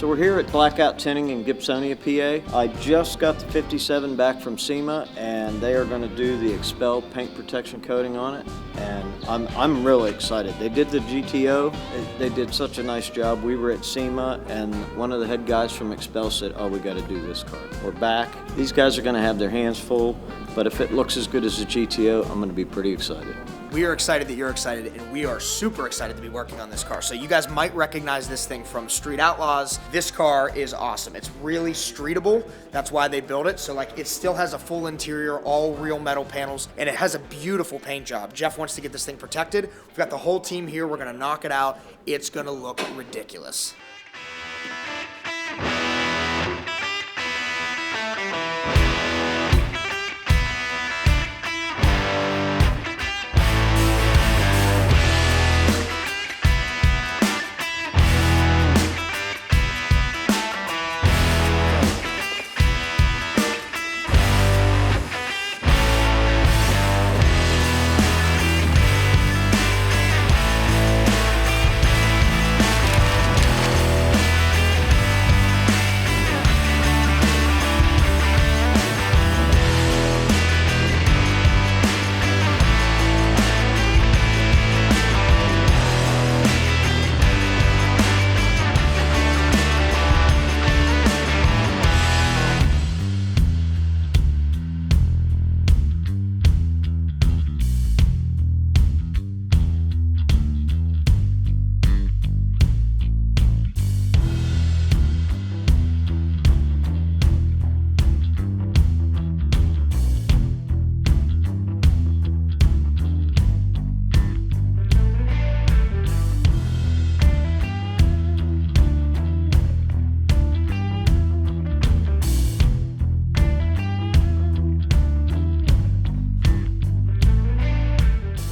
So we're here at Blackout Tinting in Gibsonia, PA. I just got the 57 back from SEMA, and they are going to do the XPEL paint protection coating on it, and I'm really excited. They did the GTO. They did such a nice job. We were at SEMA, and one of the head guys from XPEL said, "Oh, we got to do this car." We're back. These guys are going to have their hands full, but if it looks as good as the GTO, I'm going to be pretty excited. We are excited that you're excited, and we are super excited to be working on this car. So you guys might recognize this thing from Street Outlaws. This car is awesome. It's really streetable. That's why they built it. So like, it still has a full interior, all real metal panels, and it has a beautiful paint job. Jeff wants to get this thing protected. We've got the whole team here. We're gonna knock it out. It's gonna look ridiculous.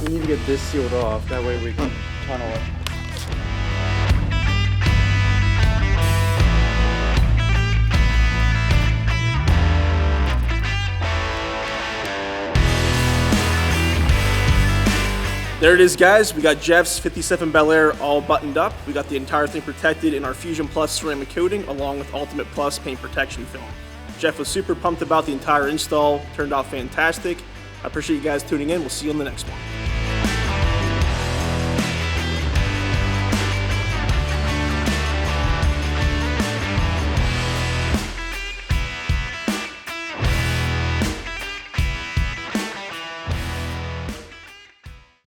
We need to get this sealed off, that way we can tunnel it. There it is, guys. We got Jeff's 57 Bel Air all buttoned up. We got the entire thing protected in our Fusion Plus ceramic coating along with Ultimate Plus paint protection film. Jeff was super pumped about the entire install. Turned out fantastic. I appreciate you guys tuning in. We'll see you on the next one.